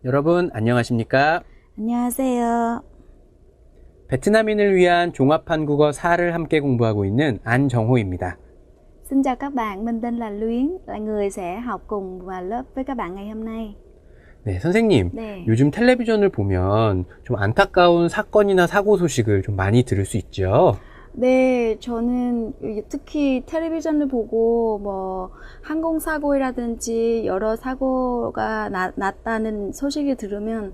여러분 안녕하십니까? 안녕하세요. 베트남인을 위한 종합 한국어 4를 함께 공부하고 있는 안정호입니다. Xin chào các bạn, mình tên là Luyến, là người sẽ học cùng vào lớp với các bạn ngày hôm nay. 네, 선생님. 네. 요즘 텔레비전을 보면 좀 안타까운 사건이나 사고 소식을 좀 많이 들을 수 있죠. 네, 저는 특히 텔레비전을 보고 뭐 항공사고라든지 여러 사고가 났다는 소식을 들으면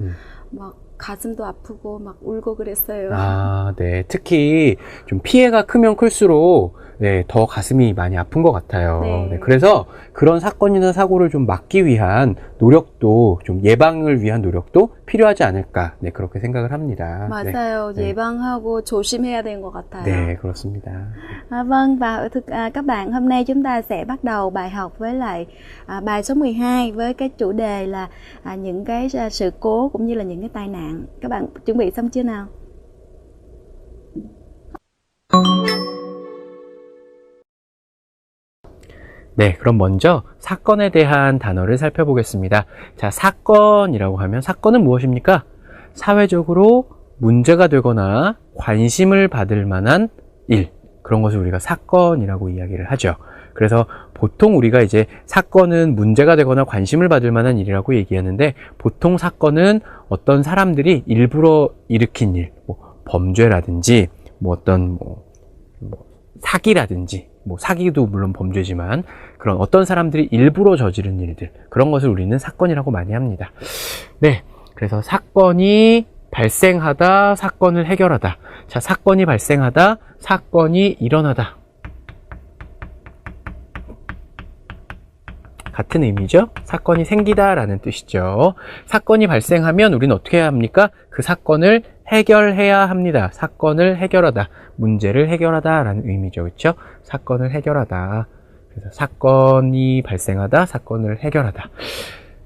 막 가슴도 아프고 막 울고 그랬어요. 아, 네. 특히 좀 피해가 크면 클수록 네, 더 가슴이 많이 아픈 것 같아요. 네. 네, 그래서 그런 사건이나 사고를 좀 막기 위한 노력도, 좀 예방을 위한 노력도 필요하지 않을까, 네, 그렇게 생각을 합니다. 맞아요. 네. 예방하고 조심해야 되는 것 같아요. 네, 그렇습니다. Vâng, và các bạn, hôm nay chúng ta sẽ bắt đầu bài học với lại bài số 12 với cái chủ đề là những cái sự cố cũng như là những cái tai nạn. Các bạn chuẩn bị xong chưa nào? 네, 그럼 먼저 사건에 대한 단어를 살펴보겠습니다. 자, 사건이라고 하면 사건은 무엇입니까? 사회적으로 문제가 되거나 관심을 받을 만한 일, 그런 것을 우리가 사건이라고 이야기를 하죠. 그래서 보통 우리가 이제 사건은 문제가 되거나 관심을 받을 만한 일이라고 얘기하는데, 보통 사건은 어떤 사람들이 일부러 일으킨 일, 뭐 범죄라든지 뭐 어떤 뭐 사기라든지, 뭐 사기도 물론 범죄지만 그런 어떤 사람들이 일부러 저지른 일들, 그런 것을 우리는 사건이라고 많이 합니다. 네, 그래서 사건이 발생하다, 사건을 해결하다. 자, 사건이 발생하다, 사건이 일어나다. 같은 의미죠? 사건이 생기다라는 뜻이죠. 사건이 발생하면 우리는 어떻게 해야 합니까? 그 사건을 해결해야 합니다. 사건을 해결하다, 문제를 해결하다 라는 의미죠. 그렇죠? 사건을 해결하다. 그래서 사건이 발생하다, 사건을 해결하다.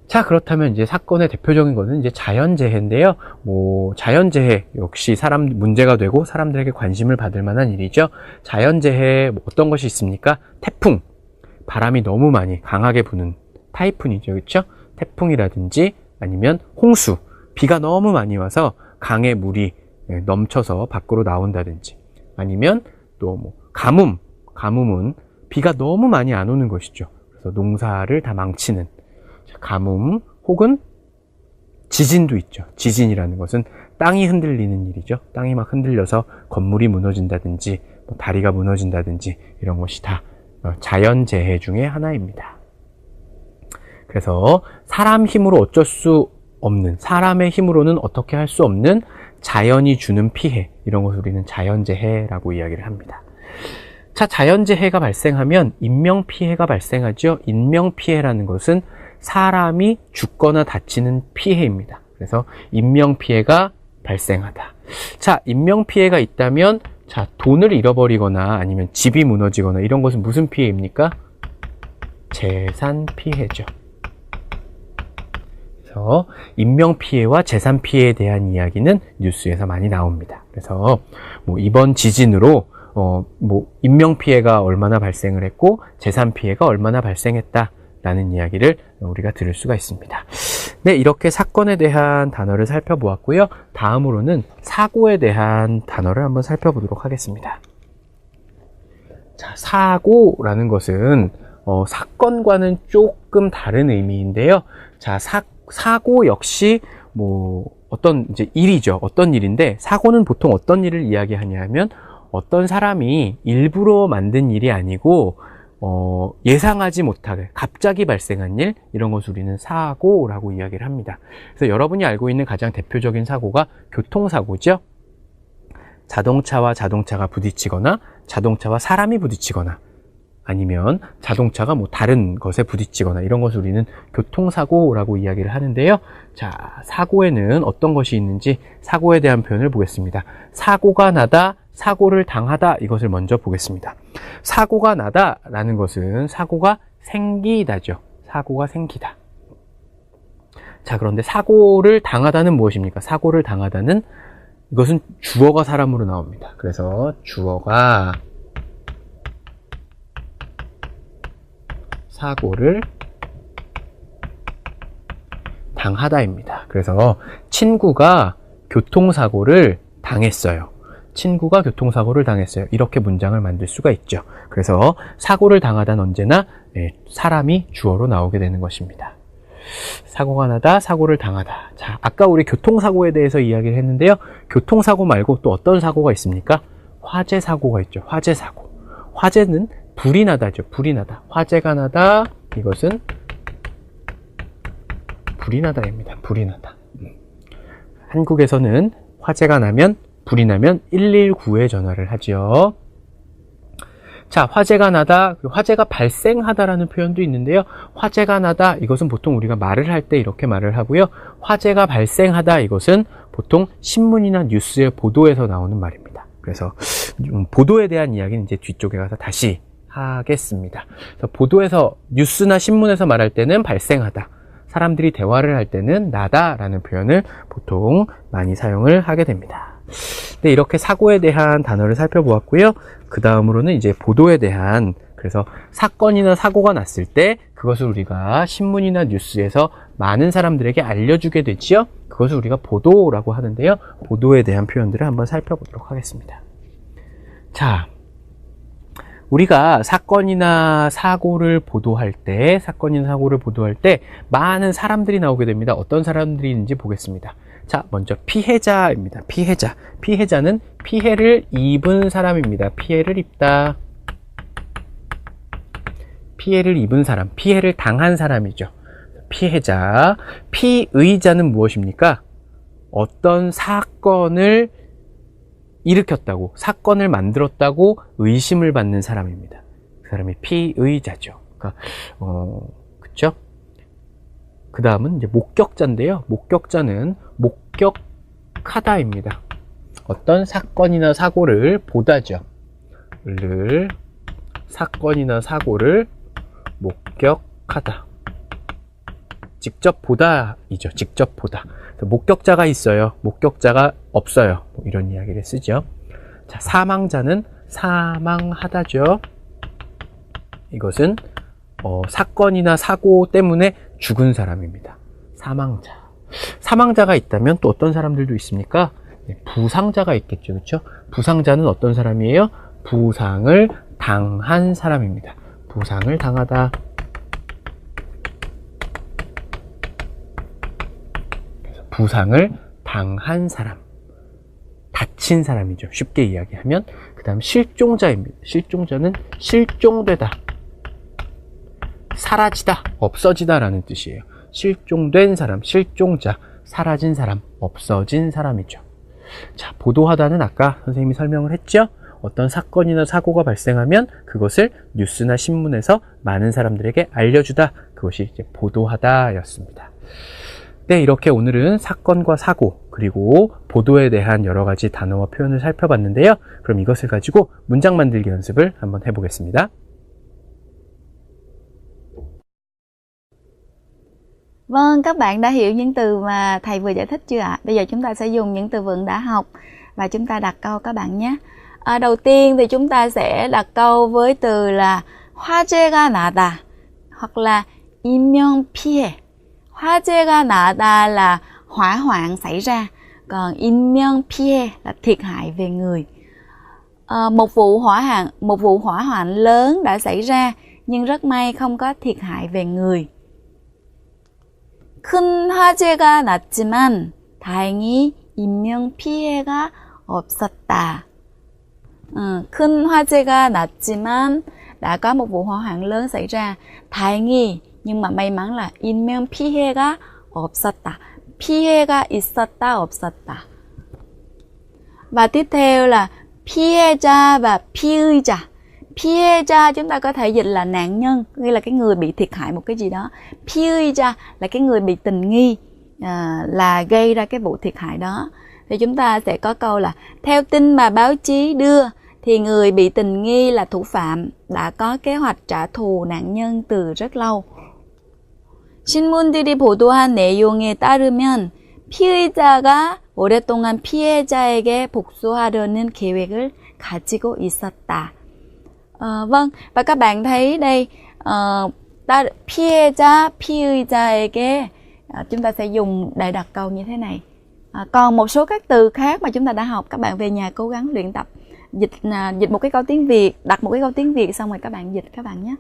자, 그렇다면 이제 사건의 대표적인 것은 이제 자연재해인데요. 뭐 자연재해 역시 문제가 되고 사람들에게 관심을 받을 만한 일이죠. 자연재해 뭐 어떤 것이 있습니까? 태풍, 바람이 너무 많이 강하게 부는 타이푼이죠. 그렇죠? 태풍이라든지 아니면 홍수, 비가 너무 많이 와서 강에 물이 넘쳐서 밖으로 나온다든지, 아니면 또 뭐 가뭄은 비가 너무 많이 안 오는 것이죠. 그래서 농사를 다 망치는 가뭄, 혹은 지진도 있죠. 지진이라는 것은 땅이 흔들리는 일이죠. 땅이 막 흔들려서 건물이 무너진다든지 뭐 다리가 무너진다든지 이런 것이 다 자연재해 중에 하나입니다. 그래서 사람 힘으로 어쩔 수 없는, 사람의 힘으로는 어떻게 할 수 없는 자연이 주는 피해, 이런 것을 우리는 자연재해라고 이야기를 합니다. 자, 자연재해가 발생하면 인명피해가 발생하죠. 인명피해라는 것은 사람이 죽거나 다치는 피해입니다. 그래서 인명피해가 발생하다. 자, 인명피해가 있다면, 자, 돈을 잃어버리거나 아니면 집이 무너지거나 이런 것은 무슨 피해입니까? 재산 피해죠. 그래서 인명피해와 재산 피해에 대한 이야기는 뉴스에서 많이 나옵니다. 그래서 뭐 이번 지진으로 뭐 인명피해가 얼마나 발생을 했고 재산 피해가 얼마나 발생했다 라는 이야기를 우리가 들을 수가 있습니다. 네, 이렇게 사건에 대한 단어를 살펴보았고요. 다음으로는 사고에 대한 단어를 한번 살펴보도록 하겠습니다. 자, 사고라는 것은 사건과는 조금 다른 의미인데요. 자, 사고 역시 뭐 어떤 이제 일이죠. 어떤 일인데, 사고는 보통 어떤 일을 이야기하냐면 어떤 사람이 일부러 만든 일이 아니고 예상하지 못하게 갑자기 발생한 일, 이런 것을 우리는 사고라고 이야기를 합니다. 그래서 여러분이 알고 있는 가장 대표적인 사고가 교통사고죠. 자동차와 자동차가 부딪히거나 자동차와 사람이 부딪히거나 아니면 자동차가 뭐 다른 것에 부딪히거나 이런 것을 우리는 교통사고라고 이야기를 하는데요. 자, 사고에는 어떤 것이 있는지 사고에 대한 표현을 보겠습니다. 사고가 나다, 사고를 당하다, 이것을 먼저 보겠습니다. 사고가 나다라는 것은 사고가 생기다죠. 사고가 생기다. 자, 그런데 사고를 당하다는 무엇입니까? 사고를 당하다는, 이것은 주어가 사람으로 나옵니다. 그래서 주어가 사고를 당하다입니다. 그래서 친구가 교통사고를 당했어요. 친구가 교통사고를 당했어요. 이렇게 문장을 만들 수가 있죠. 그래서 사고를 당하다는 언제나 사람이 주어로 나오게 되는 것입니다. 사고가 나다, 사고를 당하다. 자, 아까 우리 교통사고에 대해서 이야기를 했는데요. 교통사고 말고 또 어떤 사고가 있습니까? 화재 사고가 있죠. 화재 사고. 화재는 불이 나다죠. 불이 나다. 화재가 나다. 이것은 불이 나다입니다. 불이 나다. 한국에서는 화재가 나면, 불이 나면 119에 전화를 하죠. 자, 화재가 나다, 화재가 발생하다라는 표현도 있는데요. 화재가 나다, 이것은 보통 우리가 말을 할 때 이렇게 말을 하고요. 화재가 발생하다, 이것은 보통 신문이나 뉴스의 보도에서 나오는 말입니다. 그래서 보도에 대한 이야기는 이제 뒤쪽에 가서 다시 하겠습니다. 그래서 보도에서, 뉴스나 신문에서 말할 때는 발생하다, 사람들이 대화를 할 때는 나다라는 표현을 보통 많이 사용을 하게 됩니다. 네, 이렇게 사고에 대한 단어를 살펴보았고요. 그 다음으로는 이제 보도에 대한, 그래서 사건이나 사고가 났을 때 그것을 우리가 신문이나 뉴스에서 많은 사람들에게 알려주게 되지요. 그것을 우리가 보도라고 하는데요. 보도에 대한 표현들을 한번 살펴보도록 하겠습니다. 자, 우리가 사건이나 사고를 보도할 때 많은 사람들이 나오게 됩니다. 어떤 사람들이 있는지 보겠습니다. 자, 먼저 피해자입니다. 피해자. 피해자는 피해를 입은 사람입니다. 피해를 입다. 피해를 입은 사람, 피해를 당한 사람이죠. 피해자. 피의자는 무엇입니까? 어떤 사건을 일으켰다고, 사건을 만들었다고 의심을 받는 사람입니다. 그 사람이 피의자죠. 그러니까, 그쵸? 그 다음은 이제 목격자인데요. 목격자는 목격하다입니다. 어떤 사건이나 사고를 보다죠. 사건이나 사고를 목격하다. 직접 보다이죠. 직접 보다. 목격자가 있어요. 목격자가 없어요. 뭐 이런 이야기를 쓰죠. 자, 사망자는 사망하다죠. 이것은 사건이나 사고 때문에 죽은 사람입니다. 사망자. 사망자가 있다면 또 어떤 사람들도 있습니까? 네, 부상자가 있겠죠. 그렇죠? 부상자는 어떤 사람이에요? 부상을 당한 사람입니다. 부상을 당하다. 부상을 당한 사람, 다친 사람이죠. 쉽게 이야기하면. 그 다음 실종자입니다. 실종자는 실종되다, 사라지다, 없어지다 라는 뜻이에요. 실종된 사람, 실종자, 사라진 사람, 없어진 사람이죠. 자, 보도하다는 아까 선생님이 설명을 했죠. 어떤 사건이나 사고가 발생하면 그것을 뉴스나 신문에서 많은 사람들에게 알려주다, 그것이 이제 보도하다 였습니다. 네, 이렇게 오늘은 사건과 사고, 그리고 보도에 대한 여러 가지 단어와 표현을 살펴봤는데요. 그럼 이것을 가지고 문장 만들기 연습을 한번 해보겠습니다. Vâng, các bạn đã hiểu những từ mà thầy vừa giải thích chưa ạ? Bây giờ chúng ta sẽ dùng những từ vựng đã học và chúng ta đặt câu các bạn nhé. Đầu tiên thì chúng ta sẽ đặt câu với từ là 화재가 나다 hoặc là 인명 피해. 화재가 나다 là hỏa hoạn xảy ra, còn 인명 피해 là thiệt hại về người. Một vụ hỏa hoạn lớn đã xảy ra nhưng rất may không có thiệt hại về người. 큰 화재가 났지만 다행히 인명 피해가 없었다. 큰 화재가 났지만 đã có một vụ hỏa hoạn lớn xảy ra. 다행히 nhưng mà may mắn là 인명 피해가 없었다. 피해가 있었다, 없었다. Và tiếp theo là 피해자 và 피의자. 피해자 chúng ta có thể dịch là nạn nhân, nghĩa là cái người bị thiệt hại một cái gì đó. 피의자 là cái người bị tình nghi là gây ra cái vụ thiệt hại đó. Thì chúng ta sẽ có câu là theo tin mà báo chí đưa thì người bị tình nghi là thủ phạm đã có kế hoạch trả thù nạn nhân từ rất lâu. 신문들이 보도한 내용에 따르면 피의자가 오랫동안 피해자에게 복수하려는 계획을 가지고 있었다. Vâng, và các bạn thấy đây 피해자, 피의자에게 chúng ta sẽ dùng đề đặt câu như thế này. Còn một số các từ khác mà chúng ta đã học, các bạn về nhà cố gắng luyện tập dịch một cái câu tiếng Việt, đặt một cái câu tiếng Việt xong rồi các bạn dịch các bạn nhé.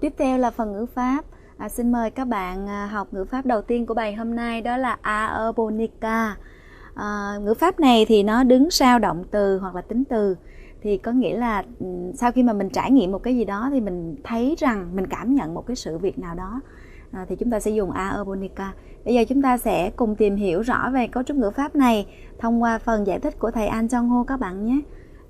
Tiếp theo là phần ngữ pháp. Xin mời các bạn học ngữ pháp đầu tiên của bài hôm nay, đó là a bonica. Ngữ pháp này thì nó đứng sau động từ hoặc là tính từ. Thì có nghĩa là sau khi mà mình trải nghiệm một cái gì đó thì mình thấy rằng mình cảm nhận một cái sự việc nào đó, thì chúng ta sẽ dùng a bonica. Bây giờ chúng ta sẽ cùng tìm hiểu rõ về cấu trúc ngữ pháp này thông qua phần giải thích của thầy An Jong-ho các bạn nhé.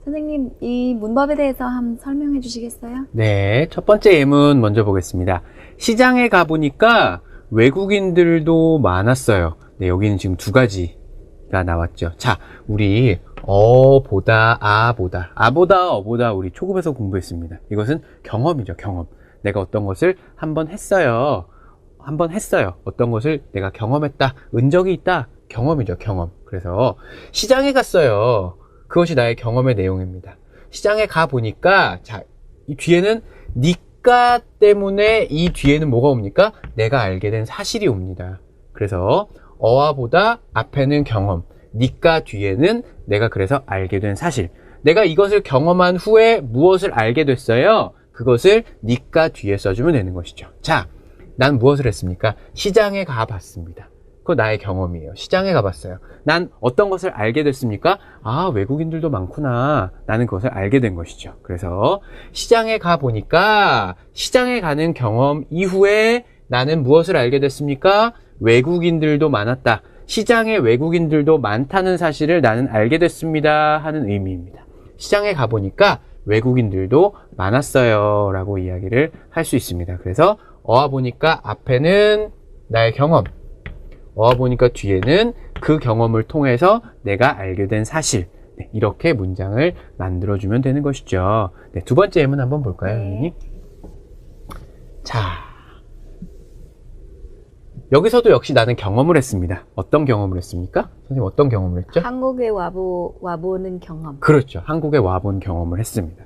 선생님, 이 문법에 대해서 한번 설명해 주시겠어요? 네, 첫 번째 예문 먼저 보겠습니다. 시장에 가보니까 외국인들도 많았어요. 네, 여기는 지금 두 가지가 나왔죠. 자, 우리 어보다 아보다, 아보다 어보다 우리 초급에서 공부했습니다. 이것은 경험이죠, 경험. 내가 어떤 것을 한번 했어요. 어떤 것을 내가 경험했다, 은적이 있다, 경험이죠, 경험. 그래서 시장에 갔어요. 그것이 나의 경험의 내용입니다. 시장에 가보니까, 자, 이 뒤에는 니까 때문에 이 뒤에는 뭐가 옵니까? 내가 알게 된 사실이 옵니다. 그래서 어와 보다 앞에는 경험, 니까 뒤에는 내가 그래서 알게 된 사실. 내가 이것을 경험한 후에 무엇을 알게 됐어요? 그것을 니까 뒤에 써주면 되는 것이죠. 자, 난 무엇을 했습니까? 시장에 가봤습니다. 그거 나의 경험이에요. 시장에 가봤어요. 난 어떤 것을 알게 됐습니까? 아, 외국인들도 많구나. 나는 그것을 알게 된 것이죠. 그래서 시장에 가보니까 시장에 가는 경험 이후에 나는 무엇을 알게 됐습니까? 외국인들도 많았다. 시장에 외국인들도 많다는 사실을 나는 알게 됐습니다 하는 의미입니다. 시장에 가보니까 외국인들도 많았어요 라고 이야기를 할 수 있습니다. 그래서 어와 보니까 앞에는 나의 경험, 어와 보니까 뒤에는 그 경험을 통해서 내가 알게 된 사실. 네, 이렇게 문장을 만들어주면 되는 것이죠. 네, 두 번째 예문 한번 볼까요, 선생님? 자, 여기서도 역시 나는 경험을 했습니다. 어떤 경험을 했습니까? 선생님 어떤 경험을 했죠? 한국에 와보는 경험. 그렇죠. 한국에 와본 경험을 했습니다.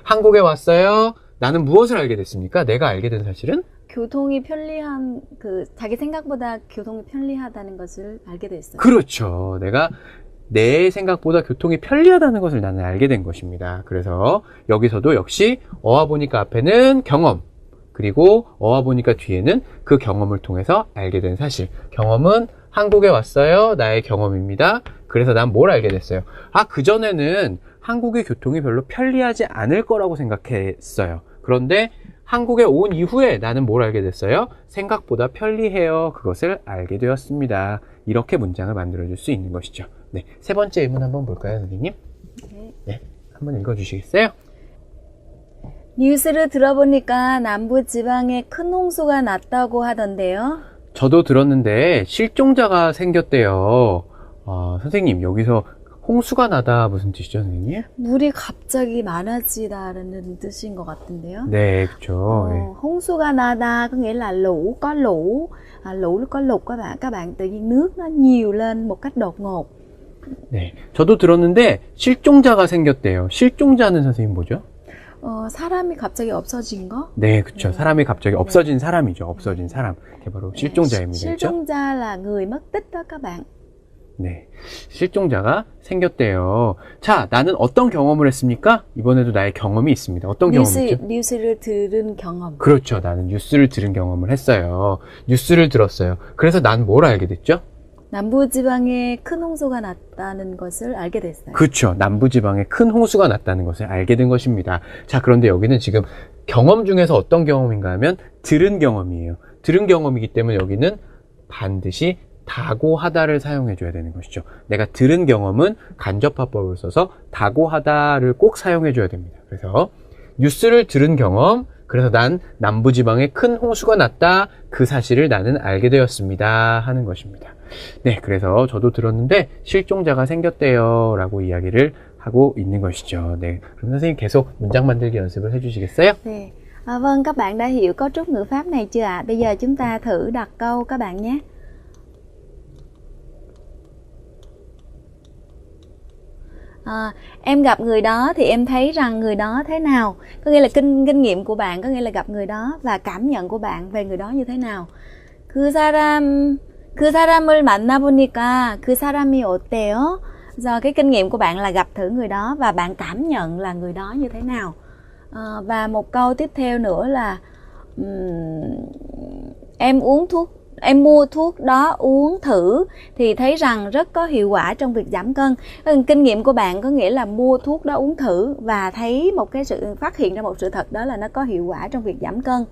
한국에 왔어요. 나는 무엇을 알게 됐습니까? 내가 알게 된 사실은? 교통이 편리한, 자기 생각보다 교통이 편리하다는 것을 알게 됐어요. 그렇죠. 내가 내 생각보다 교통이 편리하다는 것을 나는 알게 된 것입니다. 그래서 여기서도 역시 어와 보니까 앞에는 경험, 그리고 어와 보니까 뒤에는 그 경험을 통해서 알게 된 사실. 경험은 한국에 왔어요. 나의 경험입니다. 그래서 난 뭘 알게 됐어요? 아, 그전에는 한국의 교통이 별로 편리하지 않을 거라고 생각했어요. 그런데 한국에 온 이후에 나는 뭘 알게 됐어요? 생각보다 편리해요. 그것을 알게 되었습니다. 이렇게 문장을 만들어줄 수 있는 것이죠. 네, 세 번째 예문 한번 볼까요, 선생님? 네, 한번 읽어주시겠어요? 뉴스를 들어보니까 남부 지방에 큰 홍수가 났다고 하던데요. 저도 들었는데 실종자가 생겼대요. 선생님, 여기서 홍수가 나다 무슨 뜻이죠, 선생님? 물이 갑자기 많아지다라는 뜻인 것 같은데요. 네, 그렇죠. 홍수가 나다 có nghĩa là lũ có lũ, lũ có lụt các bạn tự nhiên nước nó nhiều lên một cách đột ngột. 네, 저도 들었는데 실종자가 생겼대요. 실종자는 선생님 뭐죠? 사람이 갑자기 없어진 거? 네, 그렇죠. 사람이 갑자기 없어진 사람이죠. 없어진 사람. 그게 바로 실종자입니다. 실종자 là người mất tích đó các bạn. 네, 실종자가 생겼대요. 자, 나는 어떤 경험을 했습니까? 이번에도 나의 경험이 있습니다. 어떤 경험이죠? 뉴스를 들은 경험. 그렇죠. 나는 뉴스를 들은 경험을 했어요. 뉴스를 들었어요. 그래서 난 뭘 알게 됐죠? 남부지방에 큰 홍수가 났다는 것을 알게 됐어요. 그렇죠. 남부지방에 큰 홍수가 났다는 것을 알게 된 것입니다. 자, 그런데 여기는 지금 경험 중에서 어떤 경험인가 하면 들은 경험이에요. 들은 경험이기 때문에 여기는 반드시 다고하다를 사용해 줘야 되는 것이죠. 내가 들은 경험은 간접화법을 써서 다고하다를 꼭 사용해 줘야 됩니다. 그래서 뉴스를 들은 경험, 그래서 난 남부지방에 큰 홍수가 났다. 그 사실을 나는 알게 되었습니다. 하는 것입니다. 네, 그래서 저도 들었는데 실종자가 생겼대요. 라고 이야기를 하고 있는 것이죠. 네, 그럼 선생님 계속 문장 만들기 연습을 해주시겠어요? 네. Vâng, các bạn đã hiểu cấu trúc ngữ pháp này chưa ạ? Bây giờ chúng ta thử đặt câu các bạn nhé. Em gặp người đó thì em thấy rằng người đó thế nào? Có nghĩa là kinh nghiệm của bạn, có nghĩa là gặp người đó và cảm nhận của bạn về người đó như thế nào? 그 사람을 만나보니까 그 사람이 어때요? Do cái kinh nghiệm của bạn là gặp thử người đó và bạn cảm nhận là người đó như thế nào? Và một câu tiếp theo nữa là em mua thuốc đó uống thử thì thấy rằng rất có hiệu quả trong việc giảm cân. Kinh nghiệm của bạn có nghĩa là mua thuốc đó uống thử và thấy một cái sự phát hiện ra một sự thật đó là nó có hiệu quả trong việc giảm cân.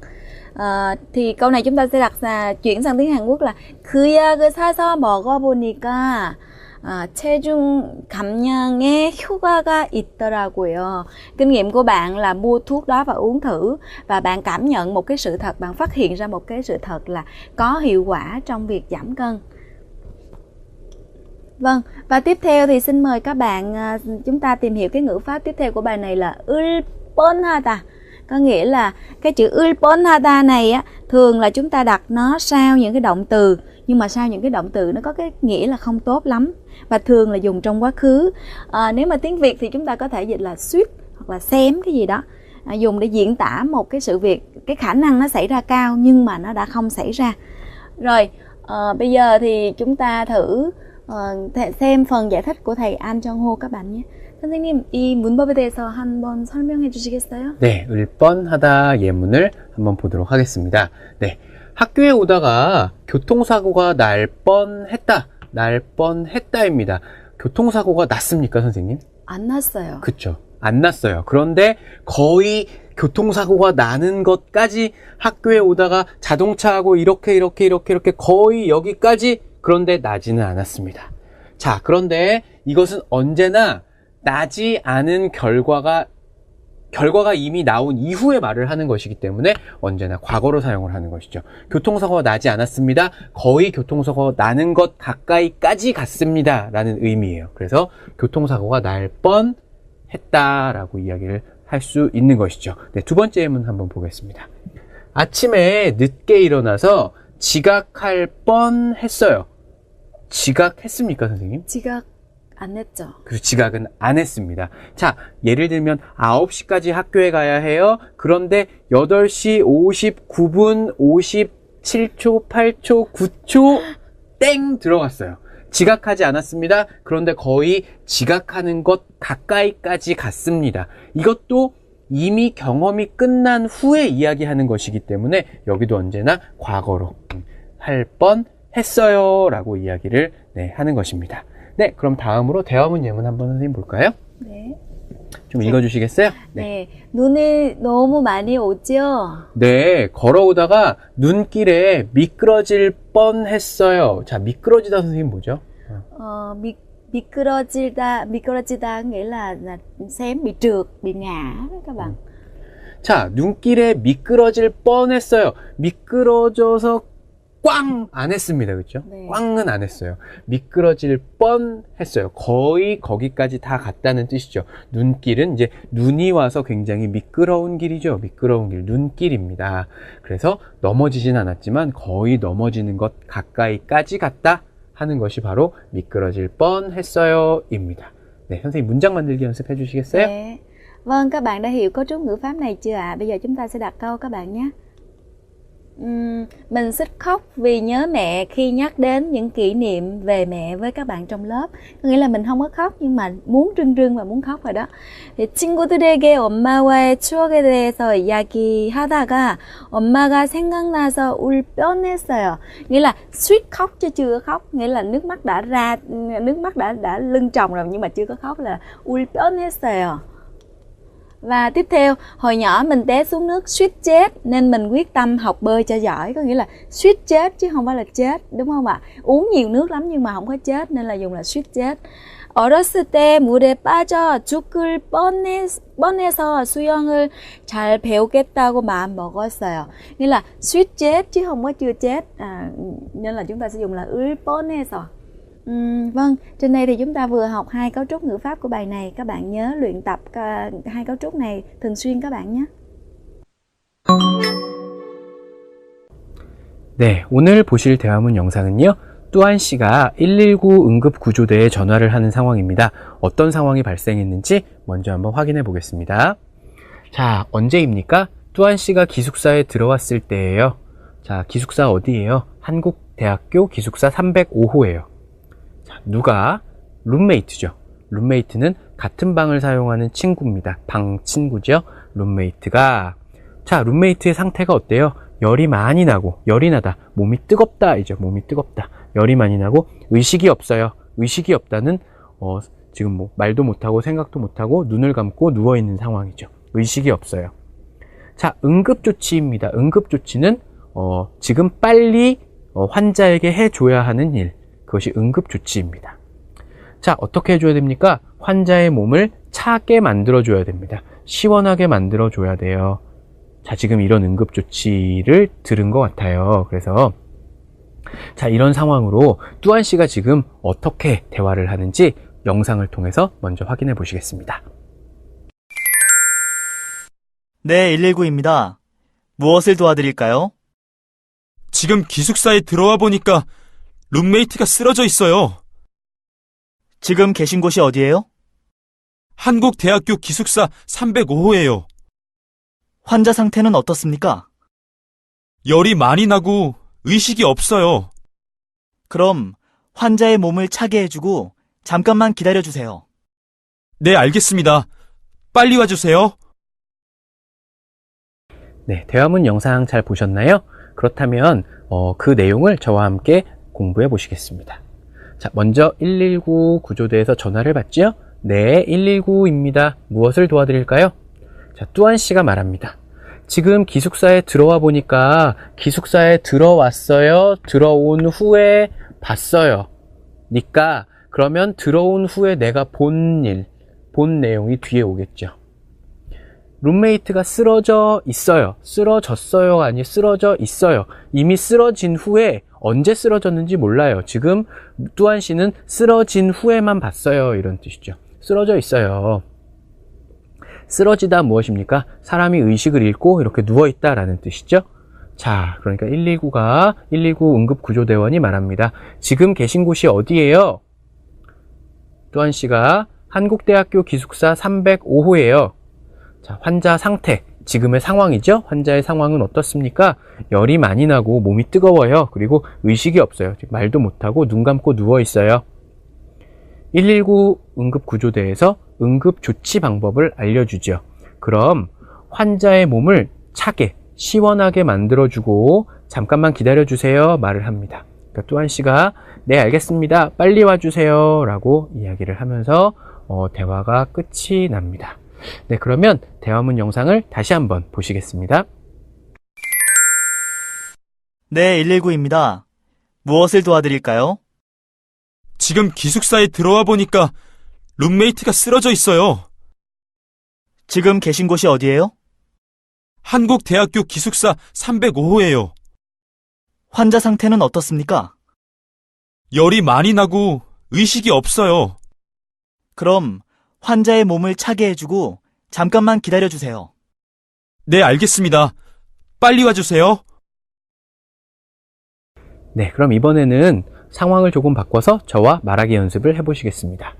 Thì câu này chúng ta sẽ chuyển sang tiếng Hàn Quốc là 그 약을 사서 먹어보니까 체중 감량에 효과가 있더라고요. Kinh nghiệm của bạn là mua thuốc đó và uống thử và bạn cảm nhận một cái sự thật, bạn phát hiện ra một cái sự thật là có hiệu quả trong việc giảm cân. Vâng, và tiếp theo thì xin mời các bạn chúng ta tìm hiểu cái ngữ pháp tiếp theo của bài này là 을뻔하다. Có nghĩa là cái chữ 을뻔하다 này á, thường là chúng ta đặt nó sau những cái động từ, nhưng mà sau những cái động từ nó có cái nghĩa là không tốt lắm và thường là dùng trong quá khứ. Nếu mà tiếng Việt thì chúng ta có thể dịch là suýt hoặc là xém cái gì đó, dùng để diễn tả một cái sự việc, cái khả năng nó xảy ra cao nhưng mà nó đã không xảy ra. Rồi, bây giờ thì chúng ta thử xem phần giải thích của thầy An Jong-ho các bạn nhé. 선생님, 이 문법에 대해서 한번 설명해 주시겠어요? 네, 을뻔하다 예문을 한번 보도록 하겠습니다. 네, 학교에 오다가 교통사고가 날 뻔했다입니다. 교통사고가 났습니까, 선생님? 안 났어요. 그쵸, 안 났어요. 그런데 거의 교통사고가 나는 것까지 학교에 오다가 자동차하고 이렇게 거의 여기까지, 그런데 나지는 않았습니다. 자, 그런데 이것은 언제나 나지 않은 결과가 이미 나온 이후에 말을 하는 것이기 때문에 언제나 과거로 사용을 하는 것이죠. 교통사고가 나지 않았습니다. 거의 교통사고가 나는 것 가까이까지 갔습니다. 라는 의미예요. 그래서 교통사고가 날 뻔했다라고 이야기를 할 수 있는 것이죠. 네, 두 번째 예문 한번 보겠습니다. 아침에 늦게 일어나서 지각할 뻔했어요. 지각했습니까, 선생님? 지각 안 했죠. 그래서 지각은 안 했습니다. 자, 예를 들면 9시까지 학교에 가야 해요. 그런데 8시 59분 57초, 8초, 9초 땡 들어갔어요. 지각하지 않았습니다. 그런데 거의 지각하는 것 가까이까지 갔습니다. 이것도 이미 경험이 끝난 후에 이야기하는 것이기 때문에 여기도 언제나 과거로 할 뻔했어요 라고 이야기를 하는 것입니다. 네, 그럼 다음으로 대화문 예문 한번 선생님 볼까요? 네. 좀 읽어주시겠어요? 네. 눈이 너무 많이 오죠? 네, 걸어오다가 눈길에 미끄러질 뻔했어요. 자, 미끄러지다 선생님 뭐죠? 미끄러지다 nghĩa là xém, bị trượt, bị ngã đó các bạn. 자, 눈길에 미끄러질 뻔했어요. 미끄러져서 꽝! 안 했습니다. 그렇죠? 네. 꽝은 안 했어요. 미끄러질 뻔했어요. 거의 거기까지 다 갔다는 뜻이죠. 눈길은 이제 눈이 와서 굉장히 미끄러운 길이죠. 미끄러운 길, 눈길입니다. 그래서 넘어지진 않았지만 거의 넘어지는 것 가까이까지 갔다 하는 것이 바로 미끄러질 뻔했어요 입니다. 네, 선생님 문장 만들기 연습해 주시겠어요? 네. Vâng, các bạn đã hiểu cấu trúc ngữ pháp này chưa ạ? Bây giờ chúng ta sẽ đặt câu các bạn nhé. Mình xích khóc vì nhớ mẹ khi nhắc đến những kỷ niệm về mẹ với các bạn trong lớp. Có nghĩa là mình không có khóc nhưng mà muốn rưng và muốn khóc rồi đó. thì 친구들에게 엄마와의 추억에 대해서 이야기하다가 엄마가 생각나서 울 뻔했어요. Nghĩa là suýt khóc chứ chưa khóc. Nghĩa là nước mắt đã lưng tròng rồi nhưng mà chưa có khóc là 울 뻔했어요. Và tiếp theo, hồi nhỏ mình té xuống nước suýt chết nên mình quyết tâm học bơi cho giỏi. Có nghĩa là suýt chết chứ không phải là chết, đúng không ạ? Uống nhiều nước lắm nhưng mà không có chết nên là dùng là suýt chết. 어렸을 때 물에 빠져 죽을 뻔해서 수영을 잘 배우겠다고 마음 먹었어요. Nghĩa là suýt chết chứ không có chưa chết. Nên là chúng ta sẽ dùng là 을 뻔해서. Vâng, trên đây thì chúng ta vừa học hai cấu trúc ngữ pháp của bài này. Các bạn nhớ luyện tập hai cấu trúc này thường xuyên các bạn nhé. 네, 오늘 보실 대화문 영상은요. 뚜안 씨가 119 응급구조대에 전화를 하는 상황입니다. 어떤 상황이 발생했는지 먼저 한번 확인해 보겠습니다. 자, 언제입니까? 뚜안 씨가 기숙사에 들어왔을 때예요. 자, 기숙사 어디예요? 한국대학교 기숙사 305호예요. 자, 누가? 룸메이트죠. 룸메이트는 같은 방을 사용하는 친구입니다. 방 친구죠. 룸메이트가. 자, 룸메이트의 상태가 어때요? 열이 많이 나고, 열이 나다. 몸이 뜨겁다. 이죠. 몸이 뜨겁다. 열이 많이 나고, 의식이 없어요. 의식이 없다는, 지금 뭐, 말도 못하고, 생각도 못하고, 눈을 감고 누워있는 상황이죠. 의식이 없어요. 자, 응급조치입니다. 응급조치는, 지금 빨리, 환자에게 해줘야 하는 일. 그것이 응급조치입니다. 자, 어떻게 해줘야 됩니까? 환자의 몸을 차게 만들어줘야 됩니다. 시원하게 만들어줘야 돼요. 자, 지금 이런 응급조치를 들은 것 같아요. 그래서 자, 이런 상황으로 뚜안 씨가 지금 어떻게 대화를 하는지 영상을 통해서 먼저 확인해 보시겠습니다. 네, 119입니다. 무엇을 도와드릴까요? 지금 기숙사에 들어와 보니까 룸메이트가 쓰러져 있어요. 지금 계신 곳이 어디예요? 한국대학교 기숙사 305호예요. 환자 상태는 어떻습니까? 열이 많이 나고 의식이 없어요. 그럼 환자의 몸을 차게 해주고 잠깐만 기다려주세요. 네, 알겠습니다. 빨리 와주세요. 네, 대화문 영상 잘 보셨나요? 그렇다면 그 내용을 저와 함께 공부해 보시겠습니다. 자, 먼저 119 구조대에서 전화를 받죠? 네, 119입니다. 무엇을 도와드릴까요? 자, 뚜안 씨가 말합니다. 지금 기숙사에 들어와 보니까 기숙사에 들어왔어요. 들어온 후에 봤어요. 니까 그러면 들어온 후에 내가 본 내용이 뒤에 오겠죠. 룸메이트가 쓰러져 있어요. 쓰러졌어요가 아니 쓰러져 있어요. 이미 쓰러진 후에 언제 쓰러졌는지 몰라요. 지금 뚜안 씨는 쓰러진 후에만 봤어요. 이런 뜻이죠. 쓰러져 있어요. 쓰러지다 무엇입니까? 사람이 의식을 잃고 이렇게 누워있다라는 뜻이죠. 자, 그러니까 119 응급구조대원이 말합니다. 지금 계신 곳이 어디예요? 뚜안 씨가 한국대학교 기숙사 305호예요. 자, 환자 상태, 지금의 상황이죠. 환자의 상황은 어떻습니까? 열이 많이 나고 몸이 뜨거워요. 그리고 의식이 없어요. 말도 못하고 눈 감고 누워있어요. 119 응급구조대에서 응급조치 방법을 알려주죠. 그럼 환자의 몸을 차게, 시원하게 만들어주고 잠깐만 기다려주세요 말을 합니다. 그러니까 뚜안 씨가 네, 알겠습니다. 빨리 와주세요 라고 이야기를 하면서 대화가 끝이 납니다. 네, 그러면 대화문 영상을 다시 한번 보시겠습니다. 네, 119입니다. 무엇을 도와드릴까요? 지금 기숙사에 들어와 보니까 룸메이트가 쓰러져 있어요. 지금 계신 곳이 어디예요? 한국대학교 기숙사 305호예요. 환자 상태는 어떻습니까? 열이 많이 나고 의식이 없어요. 그럼 환자의 몸을 차게 해주고 잠깐만 기다려주세요. 네, 알겠습니다. 빨리 와주세요. 네, 그럼 이번에는 상황을 조금 바꿔서 저와 말하기 연습을 해보시겠습니다.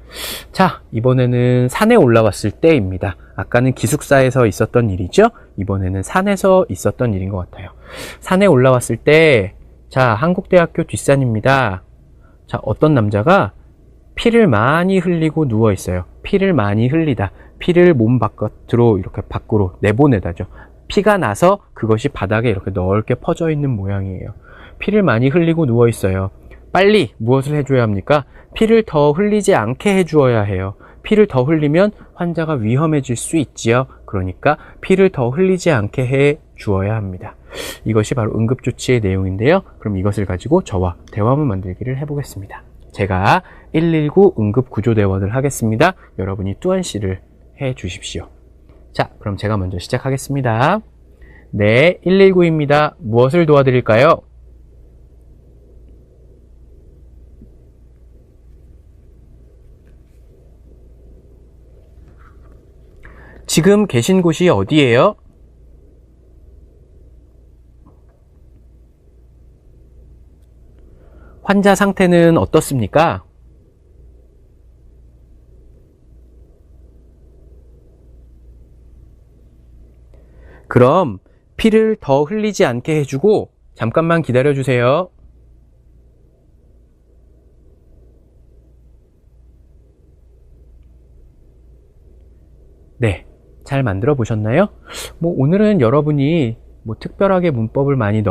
자, 이번에는 산에 올라왔을 때입니다. 아까는 기숙사에서 있었던 일이죠? 이번에는 산에서 있었던 일인 것 같아요. 산에 올라왔을 때, 자, 한국대학교 뒷산입니다. 자, 어떤 남자가 피를 많이 흘리고 누워 있어요. 피를 많이 흘리다. 피를 몸 바깥으로 이렇게 밖으로 내보내다죠. 피가 나서 그것이 바닥에 이렇게 넓게 퍼져 있는 모양이에요. 피를 많이 흘리고 누워 있어요. 빨리 무엇을 해줘야 합니까? 피를 더 흘리지 않게 해주어야 해요. 피를 더 흘리면 환자가 위험해질 수 있지요. 그러니까 피를 더 흘리지 않게 해 주어야 합니다. 이것이 바로 응급조치의 내용인데요. 그럼 이것을 가지고 저와 대화문 만들기를 해보겠습니다. 제가 119 응급구조대원을 하겠습니다. 여러분이 뚜안 씨를 해 주십시오. 자, 그럼 제가 먼저 시작하겠습니다. 네, 119입니다. 무엇을 도와드릴까요? 지금 계신 곳이 어디예요? 환자 상태는 어떻습니까? 그럼 피를 더 흘리지 않게 해주고 잠깐만 기다려주세요. 네, 잘 만들어 보셨나요? 오늘은 여러분이 특별하게 문법을 많이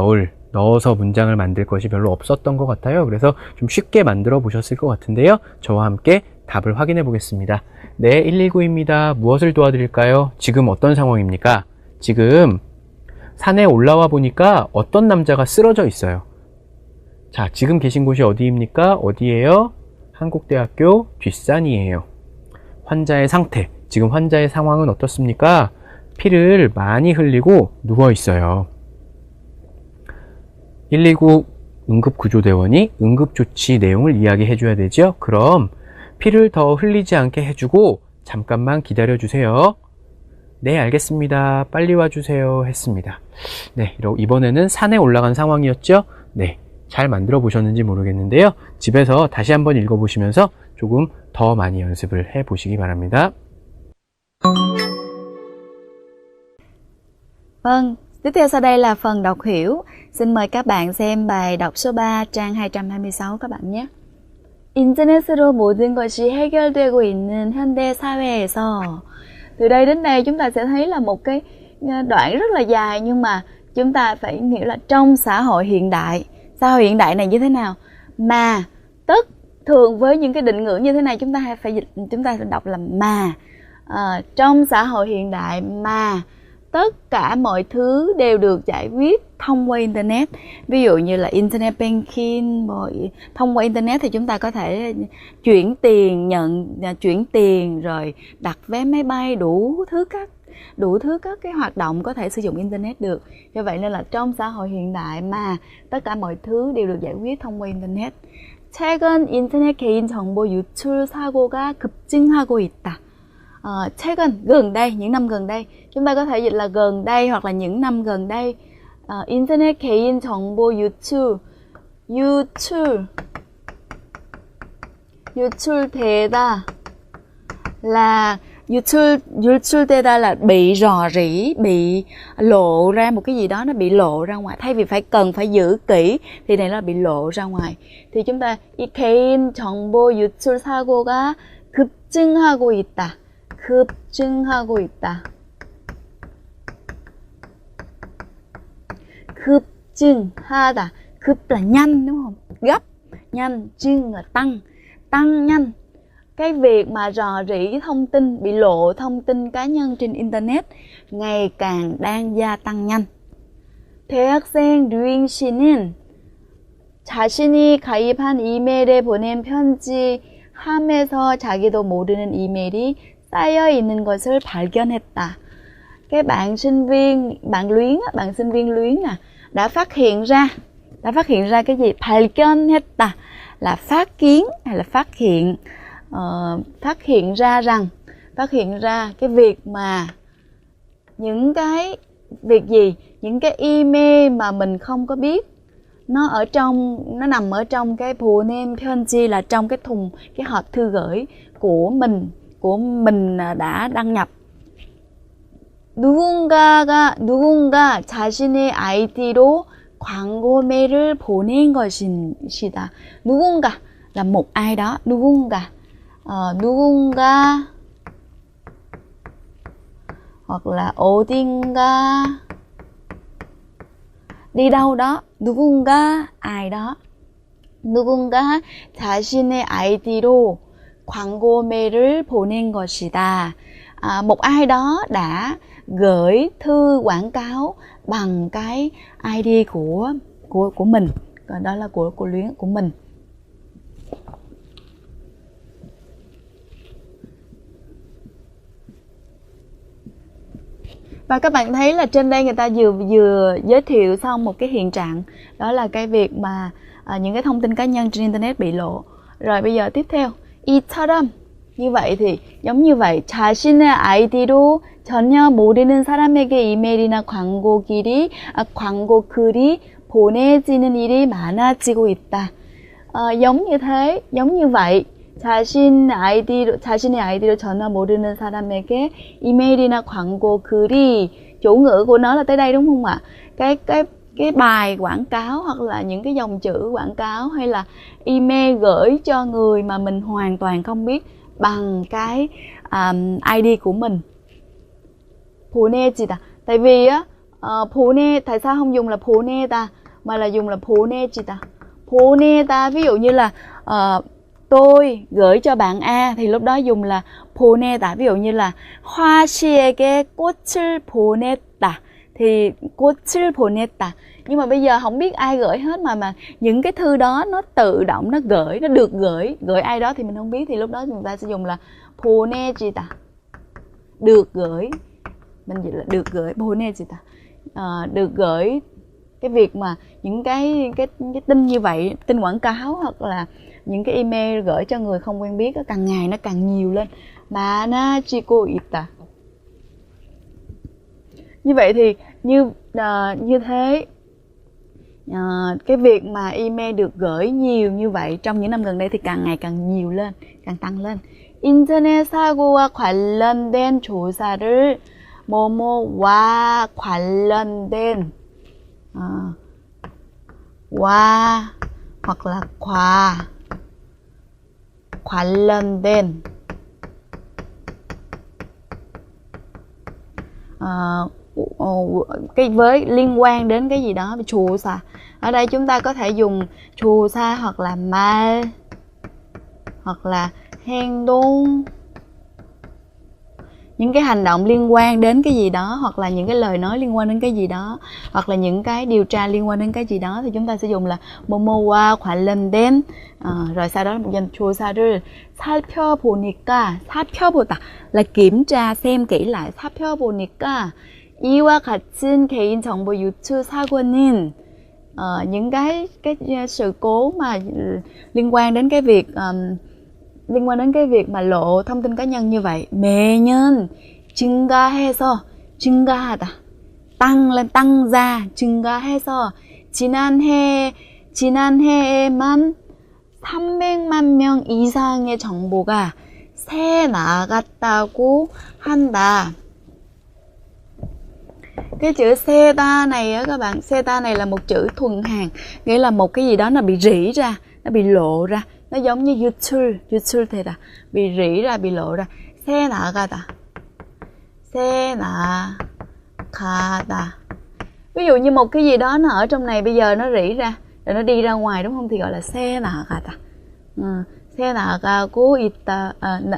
넣어서 문장을 만들 것이 별로 없었던 것 같아요. 그래서 좀 쉽게 만들어 보셨을 것 같은데요. 저와 함께 답을 확인해 보겠습니다. 네, 119입니다. 무엇을 도와드릴까요? 지금 어떤 상황입니까? 지금 산에 올라와 보니까 어떤 남자가 쓰러져 있어요. 자, 지금 계신 곳이 어디입니까? 어디예요? 한국대학교 뒷산이에요. 환자의 상태, 지금 환자의 상황은 어떻습니까? 피를 많이 흘리고 누워 있어요. 119 응급구조대원이 응급조치 내용을 이야기해 줘야 되죠. 그럼 피를 더 흘리지 않게 해주고 잠깐만 기다려 주세요. 네, 알겠습니다. 빨리 와주세요. 했습니다. 네, 이번에는 산에 올라간 상황이었죠. 네, 잘 만들어 보셨는지 모르겠는데요. 집에서 다시 한번 읽어보시면서 조금 더 많이 연습을 해 보시기 바랍니다. Vâng, tiếp theo sau đây là phần đọc hiểu. Xin mời các bạn xem bài đọc số 3 trang 226 các bạn nhé. 인터넷으로 모든 것이 해결되고 있는 현대 사회에서. Từ đây đến đây chúng ta sẽ thấy là một cái đoạn rất là dài, nhưng mà chúng ta phải nghĩa là trong xã hội hiện đại. Xã hội hiện đại này như thế nào? Mà thường với những cái định ngữ như thế này chúng ta phải đọc là mà. Trong xã hội hiện đại mà tất cả mọi thứ đều được giải quyết thông qua internet. Ví dụ như là internet banking, thông qua internet thì chúng ta có thể chuyển tiền rồi đặt vé máy bay, đủ thứ các cái hoạt động có thể sử dụng internet được. Do vậy nên là trong xã hội hiện đại mà tất cả mọi thứ đều được giải quyết thông qua internet. 최근 인터넷 개인 정보 유출 사고가 급증하고 있다. 최근, gần đây, những năm gần đây. Chúng ta có thể dịch là gần đây hoặc là những năm gần đây. 인터넷 개인 정보 유출되다 là 유출되다 là bị rò rỉ, bị lộ ra một cái gì đó, nó bị lộ ra ngoài. Thay vì cần phải giữ kỹ thì này là bị lộ ra ngoài. Thì chúng ta 이 개인 정보 유출 사고가 급증하고 있다. 급증하고 있다. 급증하다. Cấp là nhanh đúng không? Gấp, nhanh, 증 là tăng nhanh. Cái việc mà rò rỉ thông tin, bị lộ thông tin cá nhân trên internet ngày càng đang gia tăng nhanh. 대학생 류잉 씨는 자신이 가입한 이메일에 보낸 편지함에서 자기도 모르는 이메일이 쌓여 있는 것을 발견했다. Cái bạn sinh viên Luyến đã phát hiện ra cái gì? 발견했다 là phát kiến hay là phát hiện ra cái việc mà những cái việc gì, những cái email mà mình không có biết, nó nằm ở trong cái 보냄 편지 là trong cái thùng, cái hộp thư gửi của mình đã đăng nhập. 누군가 자신의 아이디로 광고 메일을 보낸 것이다. 누군가 là một ai đó. 누군가 hoặc là 어딘가 đi đâu đó. 누군가 ai đó. 누군가 자신의 아이디로 광고 메일을 보낸 것이다. Một ai đó đã gửi thư quảng cáo bằng cái ID của mình, còn đó là của Luyến, của mình. Và các bạn thấy là trên đây người ta vừa giới thiệu xong một cái hiện trạng, đó là cái việc mà những cái thông tin cá nhân trên internet bị lộ. Rồi bây giờ tiếp theo, 이처럼, như vậy thì giống như vậy, 자신의 아이디로 전혀 모르는 사람에게 이메일이나 광고 글이 보내지는 일이 많아지고 있다. giống như thế, giống như vậy, 자신의 아이디로 전혀 모르는 사람에게 이메일이나 광고 글이, chủ ngữ của nó là tới đây đúng không ạ? Cái bài quảng cáo hoặc là những cái dòng chữ quảng cáo hay là email gửi cho người mà mình hoàn toàn không biết bằng cái ID của mình. 보내지다. Tại vì á, tại sao không dùng là 보내다 mà là dùng là 보내지다. 보내다, ví dụ như là tôi gửi cho bạn A thì lúc đó dùng là 보내다. Ví dụ như là hoa 씨에게 꽃을 보냈다 thì 꽃을 보냈다. Nhưng mà bây giờ không biết ai gửi hết mà những cái thư đó nó tự động nó gửi, nó được gửi ai đó thì mình không biết, thì lúc đó chúng ta sẽ dùng là 보내지다. Được gửi. Mình dịch là được gửi, 보내지다. Được gửi, cái việc mà những cái tin như vậy, tin quảng cáo hoặc là những cái email gửi cho người không quen biết càng ngày nó càng nhiều lên. 많아지고 있다. Như vậy thì như thế, cái việc mà email được gửi nhiều như vậy trong những năm gần đây thì càng ngày càng nhiều lên, càng tăng lên. 인터넷 사고와 관련된 조사를 뭐뭐와 관련된 와 hoặc là 과 관련된 cái với liên quan đến cái gì đó, 조사. Ở đây chúng ta có thể dùng 조사 hoặc là 말 hoặc là 행동, những cái hành động liên quan đến cái gì đó, hoặc là những cái lời nói liên quan đến cái gì đó, hoặc là những cái điều tra liên quan đến cái gì đó, thì chúng ta sẽ dùng là 뭐뭐와 관련된. Rồi sau đó dùng 조사를 살펴보다 là kiểm tra, xem kỹ lại. 살펴보니까 이와 같은 개인 정보 유출 사고는 những cái sự cố mà liên quan đến cái việc mà lộ thông tin cá nhân như vậy, 매년 증가해서, 증가하다, tăng lên, tăng ra, 증가해서 지난해에만 300만 명 이상의 정보가 새 나갔다고 한다. Cái chữ 세다 này á các bạn, 세다 này là một chữ thuần Hàn, nghĩa là một cái gì đó nó bị rỉ ra, nó bị lộ ra. Nó giống như 유출되다, bị rỉ ra, bị lộ ra. 새 나가다, 새 나가다. Ví dụ như một cái gì đó nó ở trong này bây giờ nó rỉ ra, rồi nó đi ra ngoài đúng không, thì gọi là 새 나가다. 새 나가고 있다,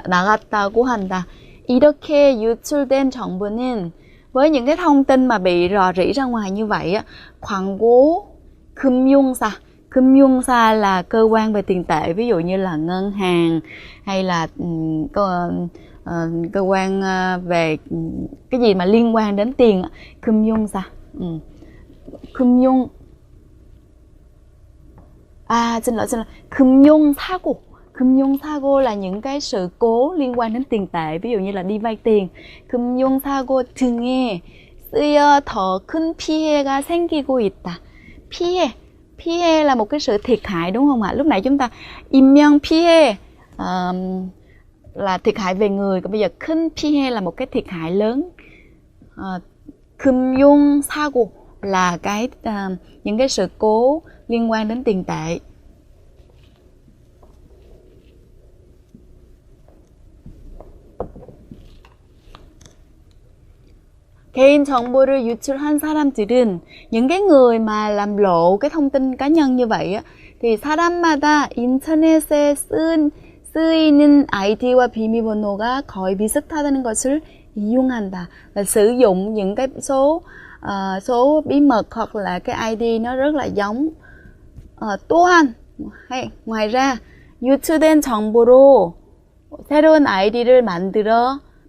나갔다고 한다. 이렇게 유출된 정보는, với những cái thông tin mà bị rò rỉ ra ngoài như vậy á, 광고, 금융사. 금융사 là cơ quan về tiền tệ, ví dụ như là ngân hàng hay là cơ quan về cái gì mà liên quan đến tiền. 금융사. Xin lỗi. 금융사고. 금융사고 là những cái sự cố liên quan đến tiền tệ, ví dụ như là đi vay tiền. 금융사고 등에 쓰여 더 큰 피해가 생기고 있다. 피해 là một cái sự thiệt hại đúng không ạ? Lúc nãy chúng ta 인명 피해 là thiệt hại về người, còn bây giờ 큰 피해 là một cái thiệt hại lớn. 금융사고 là những cái sự cố liên quan đến tiền tệ. 개인 정보를 유출한 사람들은, những cái người mà làm lộ cái thông tin cá nhân như vậy á, thì 사람마다 인터넷에 쓰이는 아이디와 비밀번호가 거의 비슷하다는 것을 이용한다. Là sử dụng những cái số bí mật hoặc là cái ID nó rất là giống. 또한, ngoài ra, 유출된 정보로 새로운 아이디를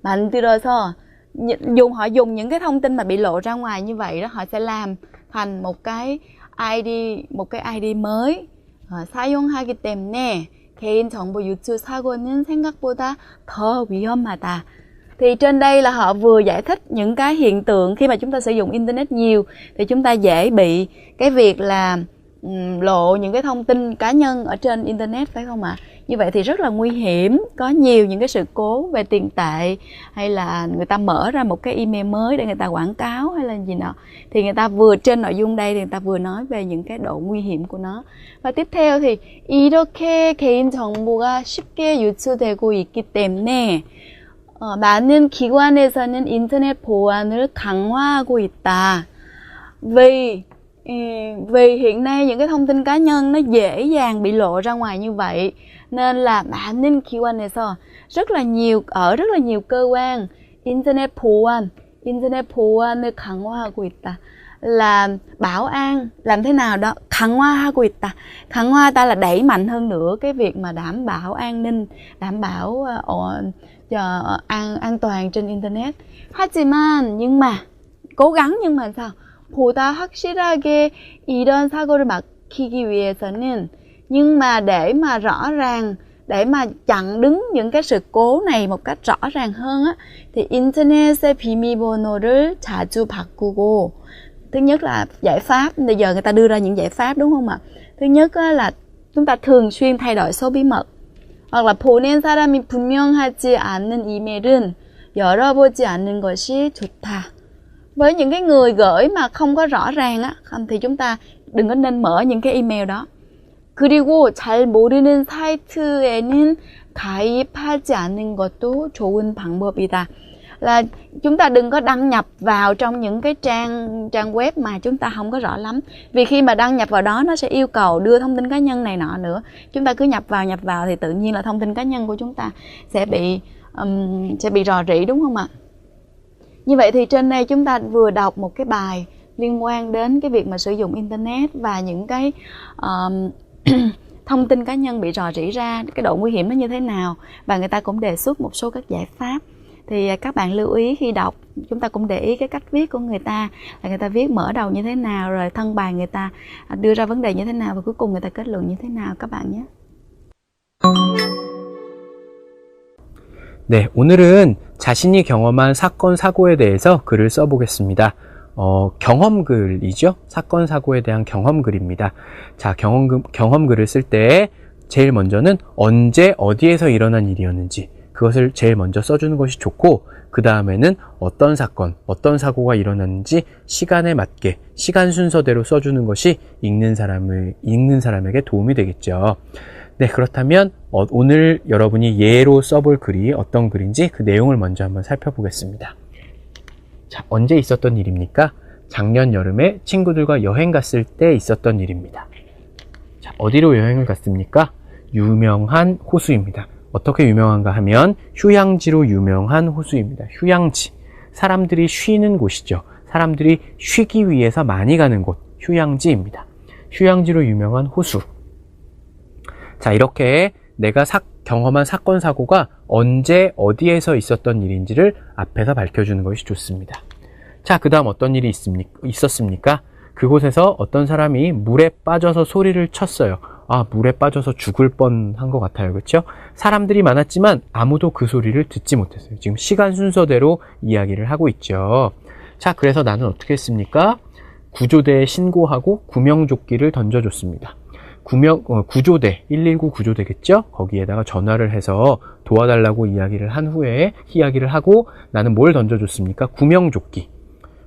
만들어서 họ dùng những cái thông tin mà bị lộ ra ngoài như vậy đó, họ sẽ làm thành một cái ID mới. 사용하기 때문에 개인정보 유출 사고는 생각보다 더 위험하다. Thì trên đây là họ vừa giải thích những cái hiện tượng khi mà chúng ta sử dụng Internet nhiều thì chúng ta dễ bị cái việc là lộ những cái thông tin cá nhân ở trên Internet, phải không ạ? Như vậy thì rất là nguy hiểm, có nhiều những cái sự cố về tiền tệ, hay là người ta mở ra một cái email mới để người ta quảng cáo hay là gì nọ, thì người ta vừa trên nội dung đây thì người ta vừa nói về những cái độ nguy hiểm của nó. Và tiếp theo thì 이렇게 개인 정보가 쉽게 유출되고 있기 때문에 많은 기관에서는 인터넷 보안을 강화하고 있다. Vì hiện nay những cái thông tin cá nhân nó dễ dàng bị lộ ra ngoài như vậy, nên là 많은 기관에서 rất là nhiều cơ quan 인터넷 보안을 강화하고 있다, là bảo an, làm thế nào đó 강화하고 있다. 강화하다 là đẩy mạnh hơn nữa cái việc mà đảm bảo an ninh, đảm bảo an toàn trên Internet. 하지만 nhưng mà cố gắng, nhưng mà sao? 보다 확실하게 이런 사고를 막히기 위해서는, nhưng mà để mà rõ ràng, để mà chặn đứng những cái sự cố này một cách rõ ràng hơn á, thì 인터넷의 비밀번호를 자주 바꾸고, thứ nhất là giải pháp, bây giờ người ta đưa ra những giải pháp đúng không ạ? Thứ nhất là chúng ta thường xuyên thay đổi số bí mật, hoặc là 보낸 사람이 분명하지 않는 이메일은 열어보지 않는 것이 좋다. Với những cái người gửi mà không có rõ ràng á, thì chúng ta đừng có nên mở những cái email đó. 그리고 잘 모르는 사이트에는 가입하지 않는 것도 좋은 방법이다. Là chúng ta đừng có đăng nhập vào trong những cái trang web mà chúng ta không có rõ lắm. Vì khi mà đăng nhập vào đó nó sẽ yêu cầu đưa thông tin cá nhân này nọ nữa. Chúng ta cứ nhập vào thì tự nhiên là thông tin cá nhân của chúng ta sẽ bị rò rỉ, đúng không ạ? Như vậy thì trên đây chúng ta vừa đọc một cái bài liên quan đến cái việc mà sử dụng Internet và những cái thông tin cá nhân bị rò rỉ ra, cái độ nguy hiểm nó như thế nào, và người ta cũng đề xuất một số các giải pháp. Thì các bạn lưu ý khi đọc, chúng ta cũng để ý cái cách viết của người ta, là người ta viết mở đầu như thế nào, rồi thân bài người ta đưa ra vấn đề như thế nào, và cuối cùng người ta kết luận như thế nào các bạn nhé. 네, 오늘은 자신이 경험한 사건, 사고에 대해서 글을 써보겠습니다. 경험글이죠. 사건, 사고에 대한 경험글입니다. 자, 경험글을 쓸 때 제일 먼저는 언제, 어디에서 일어난 일이었는지 그것을 제일 먼저 써주는 것이 좋고, 그 다음에는 어떤 사건, 어떤 사고가 일어났는지 시간에 맞게, 시간 순서대로 써주는 것이 읽는 사람에게 도움이 되겠죠. 네, 그렇다면 오늘 여러분이 예로 써볼 글이 어떤 글인지 그 내용을 먼저 한번 살펴보겠습니다. 자, 언제 있었던 일입니까? 작년 여름에 친구들과 여행 갔을 때 있었던 일입니다. 자, 어디로 여행을 갔습니까? 유명한 호수입니다. 어떻게 유명한가 하면 휴양지로 유명한 호수입니다. 휴양지. 사람들이 쉬는 곳이죠. 사람들이 쉬기 위해서 많이 가는 곳, 휴양지입니다. 휴양지로 유명한 호수. 자, 이렇게 내가 경험한 사건, 사고가 언제, 어디에서 있었던 일인지를 앞에서 밝혀주는 것이 좋습니다. 자, 그 다음 어떤 일이 있었습니까? 그곳에서 어떤 사람이 물에 빠져서 소리를 쳤어요. 아, 물에 빠져서 죽을 뻔한 것 같아요. 그렇죠? 사람들이 많았지만 아무도 그 소리를 듣지 못했어요. 지금 시간 순서대로 이야기를 하고 있죠. 자, 그래서 나는 어떻게 했습니까? 구조대에 신고하고 구명조끼를 던져줬습니다. 구조대, 119 구조대겠죠? 거기에다가 전화를 해서 도와달라고 이야기를 하고 나는 뭘 던져줬습니까? 구명조끼.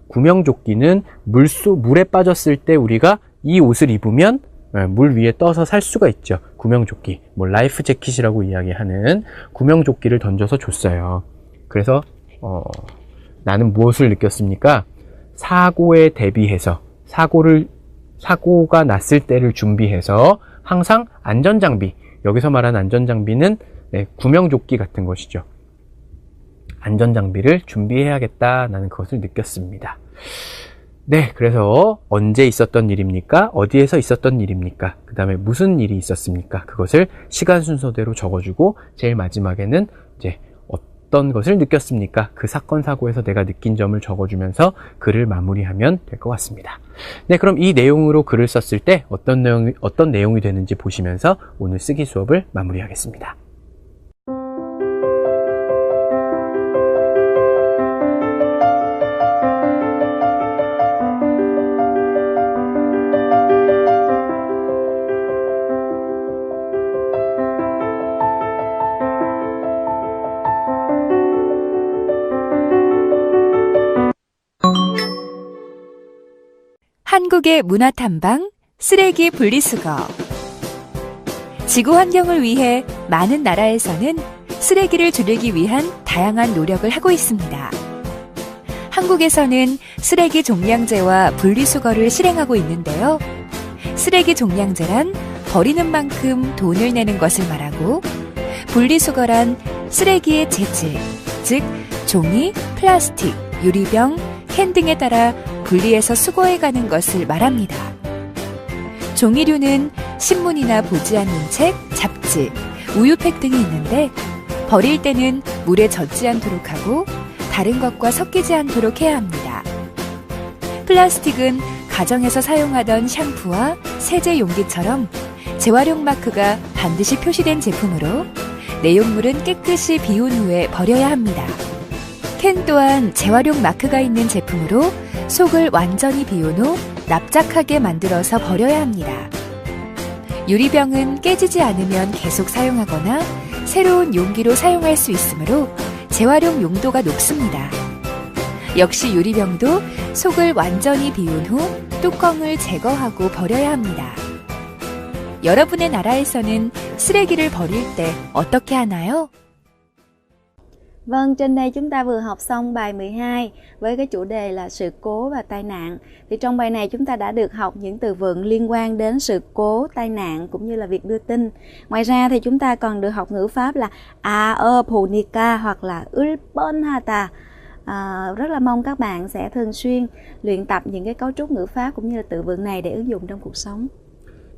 구명조끼는 물에 빠졌을 때 우리가 이 옷을 입으면 물 위에 떠서 살 수가 있죠. 구명조끼. 라이프 재킷이라고 이야기하는 구명조끼를 던져서 줬어요. 그래서, 나는 무엇을 느꼈습니까? 사고에 대비해서, 사고가 났을 때를 준비해서 항상 안전장비, 여기서 말하는 안전장비는 구명조끼 같은 것이죠. 안전장비를 준비해야겠다, 나는 그것을 느꼈습니다. 네, 그래서 언제 있었던 일입니까? 어디에서 있었던 일입니까? 그 다음에 무슨 일이 있었습니까? 그것을 시간 순서대로 적어주고 제일 마지막에는 이제 어떤 것을 느꼈습니까? 그 사건, 사고에서 내가 느낀 점을 적어주면서 글을 마무리하면 될 것 같습니다. 네, 그럼 이 내용으로 글을 썼을 때 어떤 내용이 되는지 보시면서 오늘 쓰기 수업을 마무리하겠습니다. 한국의 문화탐방 쓰레기 분리수거. 지구 환경을 위해 많은 나라에서는 쓰레기를 줄이기 위한 다양한 노력을 하고 있습니다. 한국에서는 쓰레기 종량제와 분리수거를 실행하고 있는데요. 쓰레기 종량제란 버리는 만큼 돈을 내는 것을 말하고, 분리수거란 쓰레기의 재질, 즉 종이, 플라스틱, 유리병, 캔 등에 따라 분리해서 수거해가는 것을 말합니다. 종이류는 신문이나 보지 않는 책, 잡지, 우유팩 등이 있는데 버릴 때는 물에 젖지 않도록 하고 다른 것과 섞이지 않도록 해야 합니다. 플라스틱은 가정에서 사용하던 샴푸와 세제 용기처럼 재활용 마크가 반드시 표시된 제품으로 내용물은 깨끗이 비운 후에 버려야 합니다. 캔 또한 재활용 마크가 있는 제품으로 속을 완전히 비운 후 납작하게 만들어서 버려야 합니다. 유리병은 깨지지 않으면 계속 사용하거나 새로운 용기로 사용할 수 있으므로 재활용 용도가 높습니다. 역시 유리병도 속을 완전히 비운 후 뚜껑을 제거하고 버려야 합니다. 여러분의 나라에서는 쓰레기를 버릴 때 어떻게 하나요? Vâng, trên đây chúng ta vừa học xong bài 12 với cái chủ đề là sự cố và tai nạn. Thì trong bài này chúng ta đã được học những từ vựng liên quan đến sự cố, tai nạn cũng như là việc đưa tin. Ngoài ra thì chúng ta còn được học ngữ pháp là punika hoặc là ulponhata. Rất là mong các bạn sẽ thường xuyên luyện tập những cái cấu trúc ngữ pháp cũng như là từ vựng này để ứng dụng trong cuộc sống.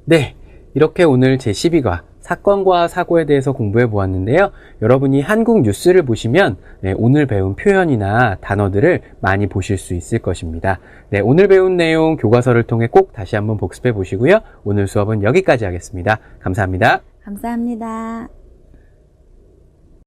네, 이렇게 오늘 제12과 사건과 사고에 대해서 공부해 보았는데요. 여러분이 한국 뉴스를 보시면 오늘 배운 표현이나 단어들을 많이 보실 수 있을 것입니다. 네, 오늘 배운 내용 교과서를 통해 꼭 다시 한번 복습해 보시고요. 오늘 수업은 여기까지 하겠습니다. 감사합니다. 감사합니다.